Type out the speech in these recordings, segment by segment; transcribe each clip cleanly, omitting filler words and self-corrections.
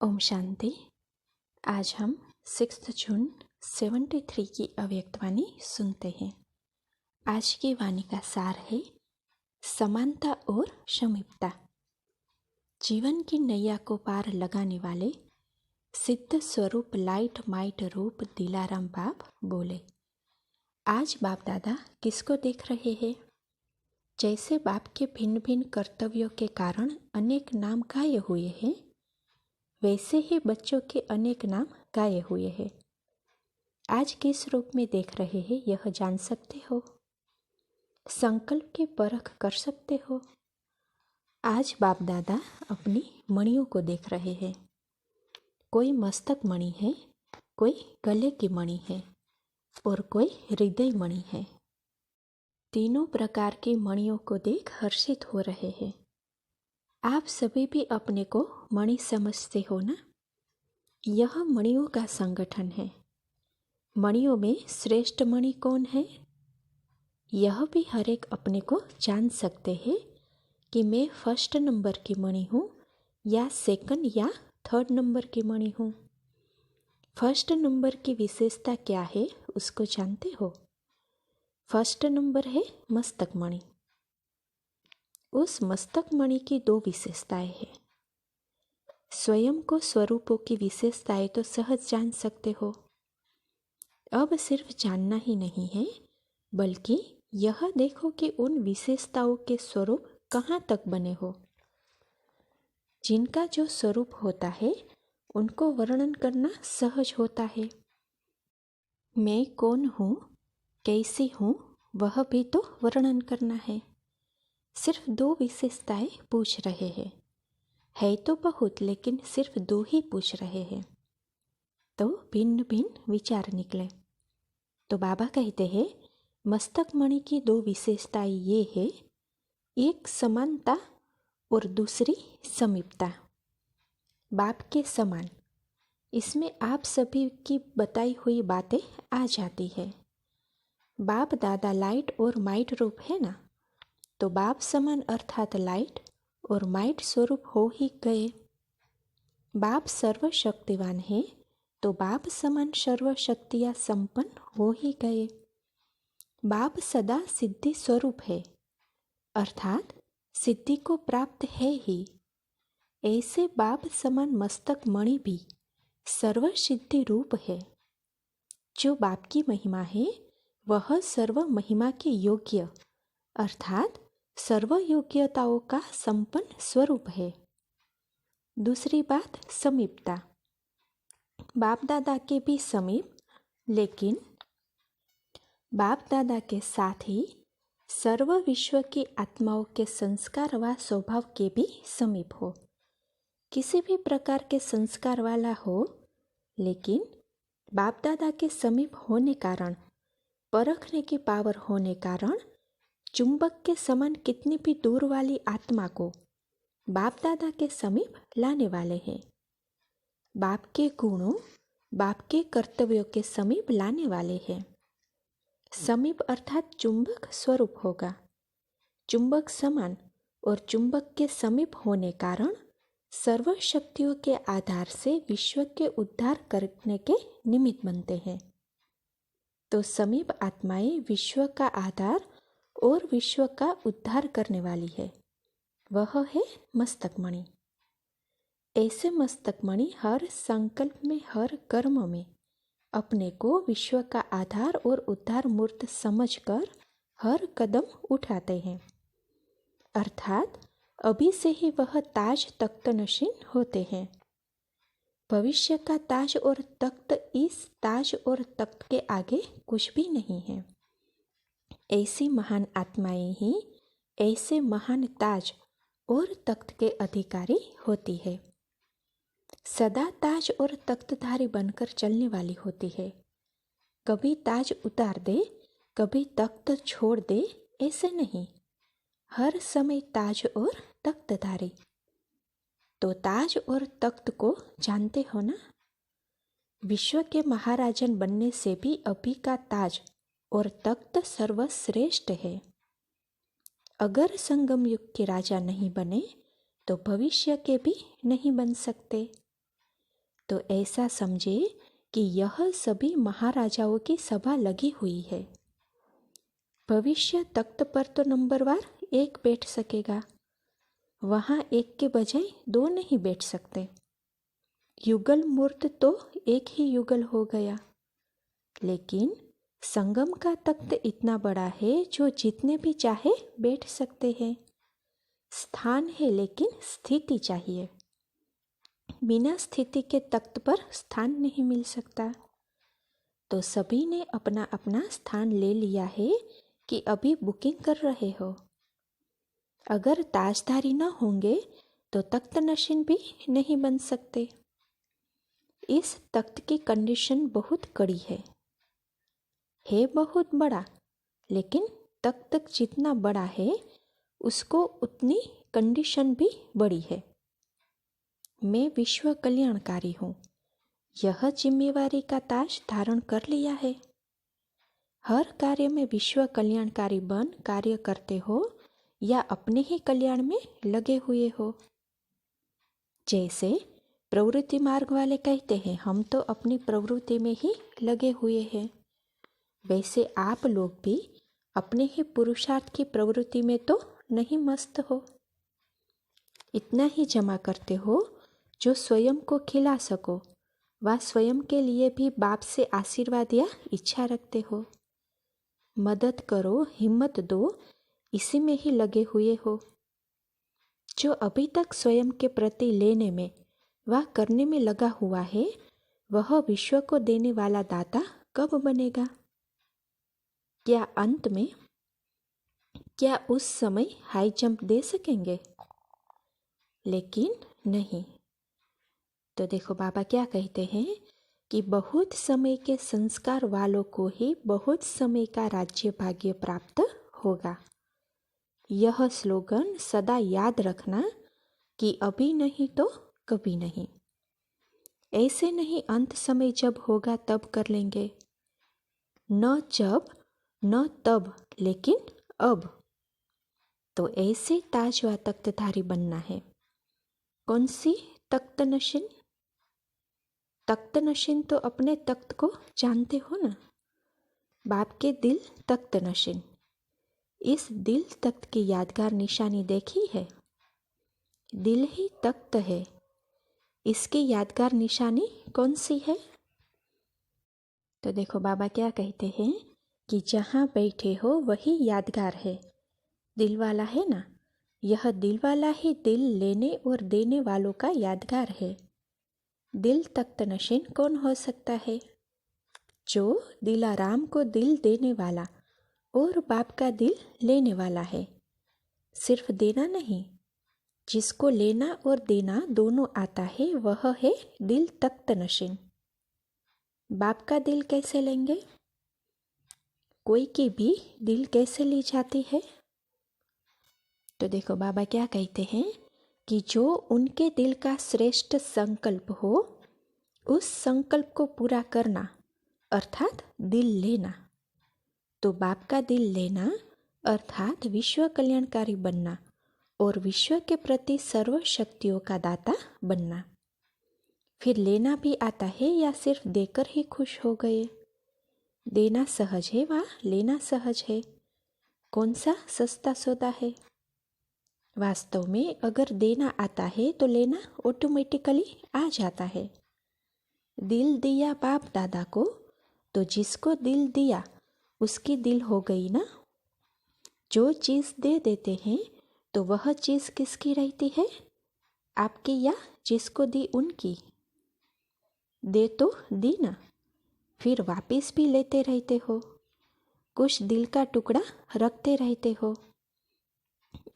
ओम शांति। आज हम 6 जून 73 की अव्यक्त वाणी सुनते हैं। आज की वाणी का सार है समानता और समीपता। जीवन की नैया को पार लगाने वाले सिद्ध स्वरूप लाइट माइट रूप दिलाराम बाप बोले। आज बाप दादा किसको देख रहे हैं? जैसे बाप के भिन्न भिन्न कर्तव्यों के कारण अनेक नाम गाये हुए हैं, वैसे ही बच्चों के अनेक नाम गाये हुए हैं। आज किस रूप में देख रहे हैं यह जान सकते हो? संकल्प की परख कर सकते हो? आज बाप दादा अपनी मणियों को देख रहे हैं। कोई मस्तक मणि है, कोई गले की मणि है और कोई हृदय मणि है। तीनों प्रकार की मणियों को देख हर्षित हो रहे हैं। आप सभी भी अपने को मणि समझते हो ना? यह मणियों का संगठन है। मणियों में श्रेष्ठ मणि कौन है? यह भी हर एक अपने को जान सकते हैं कि मैं फर्स्ट नंबर की मणि हूँ या सेकंड या थर्ड नंबर की मणि हूँ। फर्स्ट नंबर की विशेषता क्या है उसको जानते हो? फर्स्ट नंबर है मस्तक मणि। उस मस्तक मणि की दो विशेषताएं हैं। स्वयं को स्वरूपों की विशेषताएं तो सहज जान सकते हो। अब सिर्फ जानना ही नहीं है, बल्कि यह देखो कि उन विशेषताओं के स्वरूप कहाँ तक बने हो। जिनका जो स्वरूप होता है उनको वर्णन करना सहज होता है। मैं कौन हूँ, कैसी हूँ, वह भी तो वर्णन करना है। सिर्फ दो विशेषताएं पूछ रहे हैं। है तो बहुत, लेकिन सिर्फ दो ही पूछ रहे हैं, तो भिन्न भिन्न विचार निकले। तो बाबा कहते हैं मस्तक मणि की दो विशेषताएं ये है, एक समानता और दूसरी समीपता। बाप के समान, इसमें आप सभी की बताई हुई बातें आ जाती है। बाप दादा लाइट और माइट रूप है ना, तो बाप समान अर्थात लाइट और माइट स्वरूप हो ही गए। बाप सर्वशक्तिवान है, तो बाप समान सर्वशक्तियाँ संपन्न हो ही गए। बाप सदा सिद्धि स्वरूप है, अर्थात सिद्धि को प्राप्त है ही। ऐसे बाप समान मस्तक मणि भी सर्व सिद्धि रूप है। जो बाप की महिमा है वह सर्व महिमा के योग्य अर्थात सर्व योग्यताओं का संपन्न स्वरूप है। दूसरी बात समीपता। बाप दादा के भी समीप, लेकिन बाप दादा के साथ ही सर्व विश्व की आत्माओं के संस्कार व स्वभाव के भी समीप हो। किसी भी प्रकार के संस्कार वाला हो, लेकिन बाप दादा के समीप होने कारण, परखने की पावर होने कारण, चुंबक के समान कितनी भी दूर वाली आत्मा को बाप दादा के समीप लाने वाले हैं। बाप के गुणों, बाप के कर्तव्यों के समीप लाने वाले हैं। समीप अर्थात चुंबक स्वरूप होगा। चुंबक समान और चुंबक के समीप होने कारण सर्व शक्तियों के आधार से विश्व के उद्धार करने के निमित्त बनते हैं। तो समीप आत्माएं विश्व का आधार और विश्व का उद्धार करने वाली है, वह है मस्तक मणि। ऐसे मस्तक मणि हर संकल्प में, हर कर्म में अपने को विश्व का आधार और उद्धार मूर्त समझकर हर कदम उठाते हैं, अर्थात अभी से ही वह ताज तख्त नशीन होते हैं। भविष्य का ताज और तख्त इस ताज और तख्त के आगे कुछ भी नहीं है। ऐसी महान आत्माएं ही ऐसे महान ताज और तख्त के अधिकारी होती है। सदा ताज और तख्तधारी बनकर चलने वाली होती है। कभी ताज उतार दे, कभी तख्त छोड़ दे, ऐसे नहीं। हर समय ताज और तख्तधारी। तो ताज और तख्त को जानते हो ना? विश्व के महाराजन बनने से भी अभी का ताज और तख्त सर्वश्रेष्ठ है। अगर संगम युग के राजा नहीं बने तो भविष्य के भी नहीं बन सकते। तो ऐसा समझे कि यह सभी महाराजाओं की सभा लगी हुई है। भविष्य तख्त पर तो नंबरवार एक बैठ सकेगा, वहाँ एक के बजाय दो नहीं बैठ सकते। युगल मूर्त तो एक ही युगल हो गया, लेकिन संगम का तख्त इतना बड़ा है जो जितने भी चाहे बैठ सकते हैं। स्थान है लेकिन स्थिति चाहिए। बिना स्थिति के तख्त पर स्थान नहीं मिल सकता। तो सभी ने अपना अपना स्थान ले लिया है कि अभी बुकिंग कर रहे हो। अगर ताजधारी न होंगे तो तख्त नशीन भी नहीं बन सकते। इस तख्त की कंडीशन बहुत कड़ी है बहुत बड़ा, लेकिन तख्त जितना बड़ा है उसको उतनी कंडीशन भी बड़ी है। मैं विश्व कल्याणकारी हूँ, यह जिम्मेवारी का ताज धारण कर लिया है। हर कार्य में विश्व कल्याणकारी बन कार्य करते हो या अपने ही कल्याण में लगे हुए हो। जैसे प्रवृत्ति मार्ग वाले कहते हैं हम तो अपनी प्रवृत्ति में ही लगे हुए हैं, वैसे आप लोग भी अपने ही पुरुषार्थ की प्रवृत्ति में तो नहीं मस्त हो। इतना ही जमा करते हो जो स्वयं को खिला सको, व स्वयं के लिए भी बाप से आशीर्वाद या इच्छा रखते हो। मदद करो, हिम्मत दो, इसी में ही लगे हुए हो। जो अभी तक स्वयं के प्रति लेने में व करने में लगा हुआ है, वह विश्व को देने वाला दाता कब बनेगा? क्या अंत में, क्या उस समय हाई जंप दे सकेंगे? लेकिन नहीं। तो देखो बाबा क्या कहते हैं कि बहुत समय के संस्कार वालों को ही बहुत समय का राज्य भाग्य प्राप्त होगा। यह स्लोगन सदा याद रखना कि अभी नहीं तो कभी नहीं। ऐसे नहीं अंत समय जब होगा तब कर लेंगे, न जब न तब लेकिन अब। तो ऐसे ताज व तख्तधारी बनना है। कौन सी तख्त नशीन? तख्त नशीन तो अपने तख्त को जानते हो ना। बाप के दिल तख्त नशीन। इस दिल तख्त की यादगार निशानी देखी है? दिल ही तख्त है, इसकी यादगार निशानी कौन सी है? तो देखो बाबा क्या कहते हैं कि जहाँ बैठे हो वही यादगार है। दिल वाला है ना, यह दिल वाला ही दिल लेने और देने वालों का यादगार है। दिल तख्त नशीन कौन हो सकता है? जो दिलाराम को दिल देने वाला और बाप का दिल लेने वाला है। सिर्फ देना नहीं, जिसको लेना और देना दोनों आता है वह है दिल तख्त नशीन। बाप का दिल कैसे लेंगे? कोई की भी दिल कैसे ली जाती है? तो देखो बाबा क्या कहते हैं कि जो उनके दिल का श्रेष्ठ संकल्प हो, उस संकल्प को पूरा करना अर्थात दिल लेना। तो बाप का दिल लेना अर्थात विश्व कल्याणकारी बनना और विश्व के प्रति सर्व शक्तियों का दाता बनना। फिर लेना भी आता है या सिर्फ देकर ही खुश हो गए? देना सहज है व लेना सहज है। कौन सा सस्ता सौदा है? वास्तव में अगर देना आता है तो लेना ऑटोमेटिकली आ जाता है। दिल दिया बाप दादा को, तो जिसको दिल दिया उसकी दिल हो गई ना। जो चीज़ दे देते हैं तो वह चीज़ किसकी रहती है? आपकी या जिसको दी उनकी? दे तो दी ना, फिर वापस भी लेते रहते हो, कुछ दिल का टुकड़ा रखते रहते हो।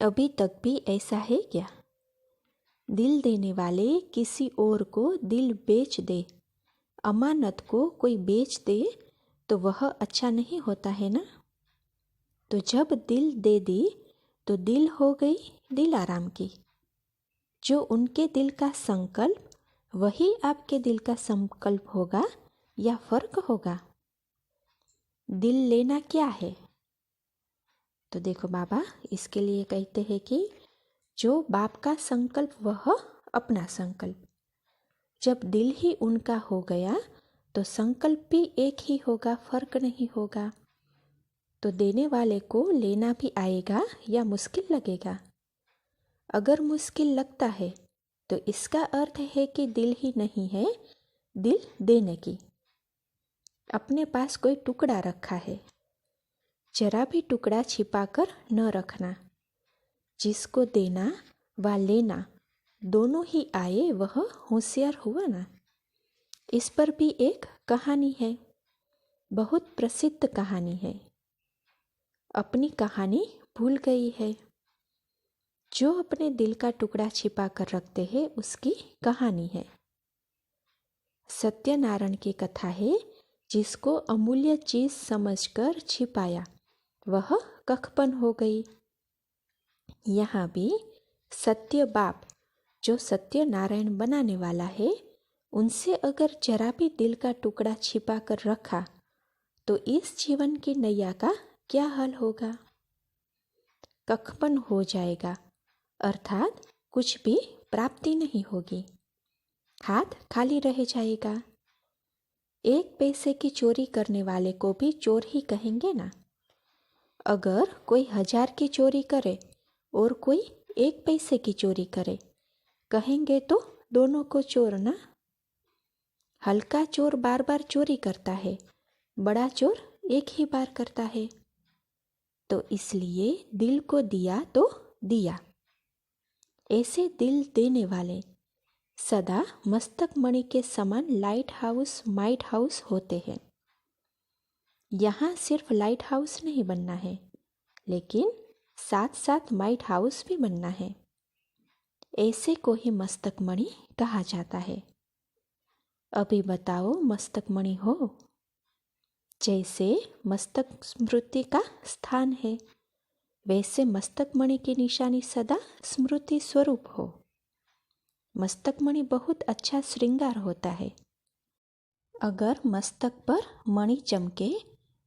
अभी तक भी ऐसा है क्या? दिल देने वाले किसी और को दिल बेच दे, अमानत को कोई बेच दे तो वह अच्छा नहीं होता है ना। तो जब दिल दे दी तो दिल हो गई दिलाराम की। जो उनके दिल का संकल्प वही आपके दिल का संकल्प होगा या फर्क होगा? दिल लेना क्या है? तो देखो बाबा इसके लिए कहते हैं कि जो बाप का संकल्प वह अपना संकल्प। जब दिल ही उनका हो गया तो संकल्प भी एक ही होगा, फर्क नहीं होगा। तो देने वाले को लेना भी आएगा या मुश्किल लगेगा? अगर मुश्किल लगता है तो इसका अर्थ है कि दिल ही नहीं है, दिल देने की। अपने पास कोई टुकड़ा रखा है, जरा भी टुकड़ा छिपाकर न रखना। जिसको देना व लेना दोनों ही आए वह होशियार हुआ ना। इस पर भी एक कहानी है, बहुत प्रसिद्ध कहानी है। अपनी कहानी भूल गई है। जो अपने दिल का टुकड़ा छिपा कर रखते हैं उसकी कहानी है। सत्यनारायण की कथा है, जिसको अमूल्य चीज समझकर छिपाया वह कखपन हो गई। यहाँ भी सत्य बाप जो सत्यनारायण बनाने वाला है, उनसे अगर जरा भी दिल का टुकड़ा छिपा कर रखा तो इस जीवन की नैया का क्या हल होगा? कखपन हो जाएगा, अर्थात कुछ भी प्राप्ति नहीं होगी, हाथ खाली रह जाएगा। एक पैसे की चोरी करने वाले को भी चोर ही कहेंगे ना। अगर कोई 1000 की चोरी करे और कोई 1 पैसे की चोरी करे, कहेंगे तो दोनों को चोर ना। हल्का चोर बार बार चोरी करता है, बड़ा चोर एक ही बार करता है। तो इसलिए दिल को दिया तो दिया। ऐसे दिल देने वाले सदा मस्तक मणि के समान लाइट हाउस माइट हाउस होते हैं। यहाँ सिर्फ लाइट हाउस नहीं बनना है, लेकिन साथ साथ माइट हाउस भी बनना है। ऐसे को ही मस्तक मणि कहा जाता है। अभी बताओ मस्तक मणि हो? जैसे मस्तक स्मृति का स्थान है, वैसे मस्तक मणि की निशानी सदा स्मृति स्वरूप हो। मस्तक मणि बहुत अच्छा श्रृंगार होता है। अगर मस्तक पर मणि चमके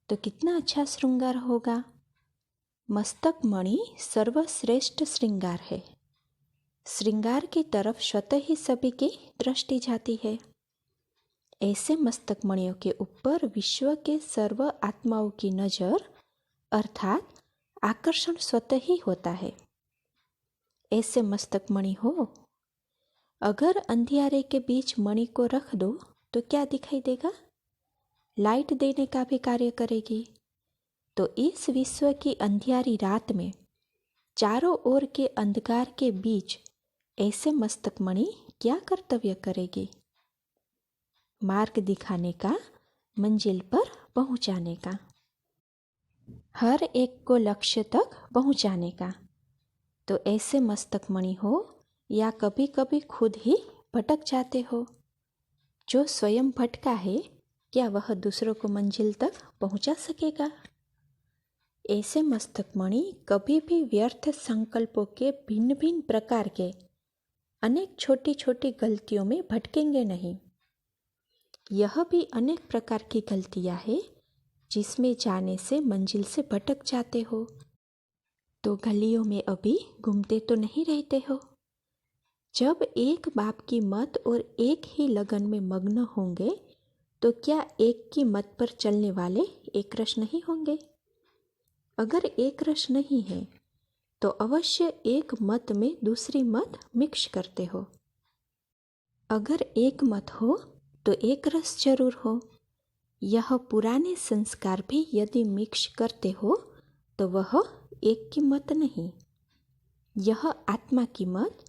तो कितना अच्छा श्रृंगार होगा। मस्तक मणि सर्वश्रेष्ठ श्रृंगार है। श्रृंगार की तरफ स्वतः ही सभी की दृष्टि जाती है। ऐसे मस्तक मणियों के ऊपर विश्व के सर्व आत्माओं की नजर अर्थात आकर्षण स्वतः ही होता है। ऐसे मस्तक मणि हो। अगर अंधियारे के बीच मणि को रख दो तो क्या दिखाई देगा? लाइट देने का भी कार्य करेगी। तो इस विश्व की अंधियारी रात में चारों ओर के अंधकार के बीच ऐसे मस्तक मणि क्या कर्तव्य करेगी? मार्ग दिखाने का, मंजिल पर पहुंचाने का, हर एक को लक्ष्य तक पहुंचाने का। तो ऐसे मस्तक मणि हो या कभी कभी खुद ही भटक जाते हो। जो स्वयं भटका है, क्या वह दूसरों को मंजिल तक पहुंचा सकेगा? ऐसे मस्तक मणि कभी भी व्यर्थ संकल्पों के भिन्न भिन्न प्रकार के अनेक छोटी छोटी गलतियों में भटकेंगे नहीं। यह भी अनेक प्रकार की गलतियां हैं जिसमें जाने से मंजिल से भटक जाते हो। तो गलियों में अभी घूमते तो नहीं रहते हो। जब एक बाप की मत और एक ही लगन में मग्न होंगे तो क्या एक की मत पर चलने वाले एक रस नहीं होंगे? अगर एक रस नहीं है तो अवश्य एक मत में दूसरी मत मिक्स करते हो। अगर एक मत हो तो एक रस जरूर हो। यह पुराने संस्कार भी यदि मिक्स करते हो तो वह एक की मत नहीं। यह आत्मा की मत,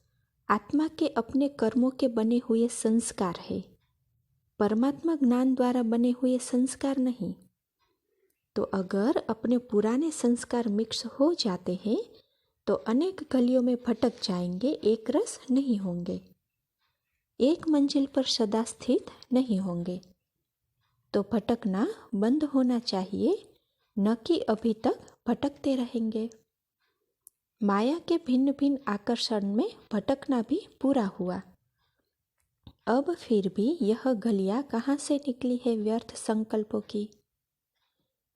आत्मा के अपने कर्मों के बने हुए संस्कार है, परमात्मा ज्ञान द्वारा बने हुए संस्कार नहीं। तो अगर अपने पुराने संस्कार मिक्स हो जाते हैं तो अनेक गलियों में भटक जाएंगे, एक रस नहीं होंगे, एक मंजिल पर सदा स्थित नहीं होंगे। तो भटकना बंद होना चाहिए, न कि अभी तक भटकते रहेंगे। माया के भिन्न भिन्न आकर्षण में भटकना भी पूरा हुआ। अब फिर भी यह गलियां कहाँ से निकली है व्यर्थ संकल्पों की?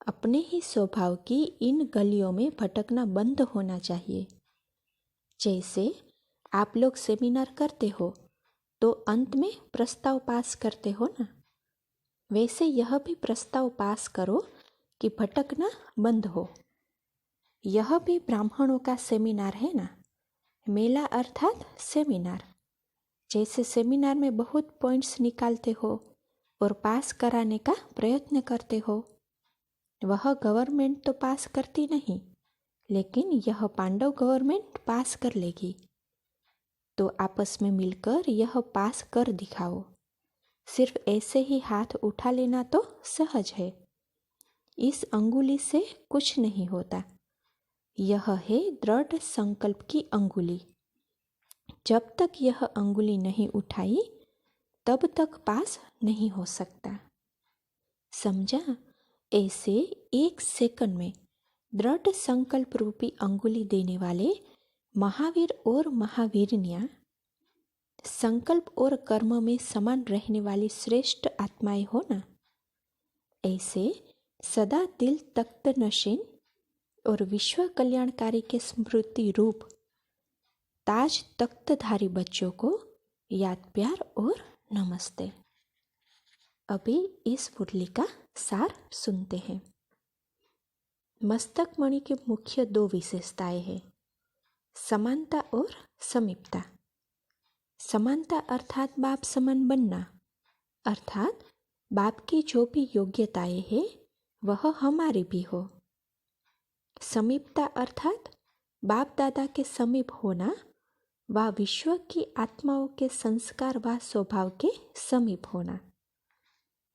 अपने ही स्वभाव की इन गलियों में भटकना बंद होना चाहिए। जैसे आप लोग सेमिनार करते हो तो अंत में प्रस्ताव पास करते हो ना, वैसे यह भी प्रस्ताव पास करो कि भटकना बंद हो। यह भी ब्राह्मणों का सेमिनार है ना। मेला अर्थात सेमिनार। जैसे सेमिनार में बहुत पॉइंट्स निकालते हो और पास कराने का प्रयत्न करते हो, वह गवर्नमेंट तो पास करती नहीं, लेकिन यह पांडव गवर्नमेंट पास कर लेगी। तो आपस में मिलकर यह पास कर दिखाओ। सिर्फ ऐसे ही हाथ उठा लेना तो सहज है। इस अंगुली से कुछ नहीं होता। यह है दृढ़ संकल्प की अंगुली। जब तक यह अंगुली नहीं उठाई तब तक पास नहीं हो सकता। समझा? ऐसे 1 सेकंड में दृढ़ संकल्प रूपी अंगुली देने वाले महावीर और महावीरनियां, संकल्प और कर्म में समान रहने वाली श्रेष्ठ आत्माएं हो ना। ऐसे सदा दिल तख्त नशीन और विश्व कल्याणकारी के स्मृति रूप ताज तख्तधारी बच्चों को याद प्यार और नमस्ते। अभी इस मुरली का सार सुनते हैं। मस्तक मणि की मुख्य 2 विशेषताएं हैं, समानता और समीपता। समानता अर्थात बाप समान बनना, अर्थात बाप की जो भी योग्यताएं हैं वह हमारी भी हो। समीपता अर्थात बाप दादा के समीप होना व विश्व की आत्माओं के संस्कार व स्वभाव के समीप होना।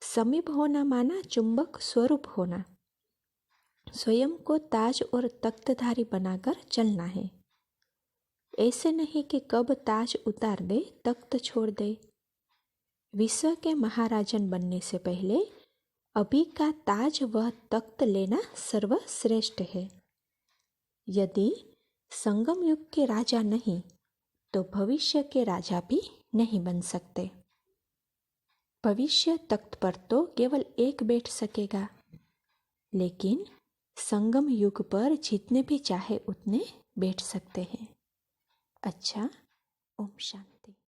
समीप होना माना चुंबक स्वरूप होना। स्वयं को ताज और तख्तधारी बनाकर चलना है। ऐसे नहीं कि कब ताज उतार दे तख्त छोड़ दे। विश्व के महाराजन बनने से पहले अभी का ताज व तख्त लेना सर्वश्रेष्ठ है। यदि संगम युग के राजा नहीं तो भविष्य के राजा भी नहीं बन सकते। भविष्य तख्त पर तो केवल एक बैठ सकेगा, लेकिन संगम युग पर जितने भी चाहे उतने बैठ सकते हैं। अच्छा, ओम शांति।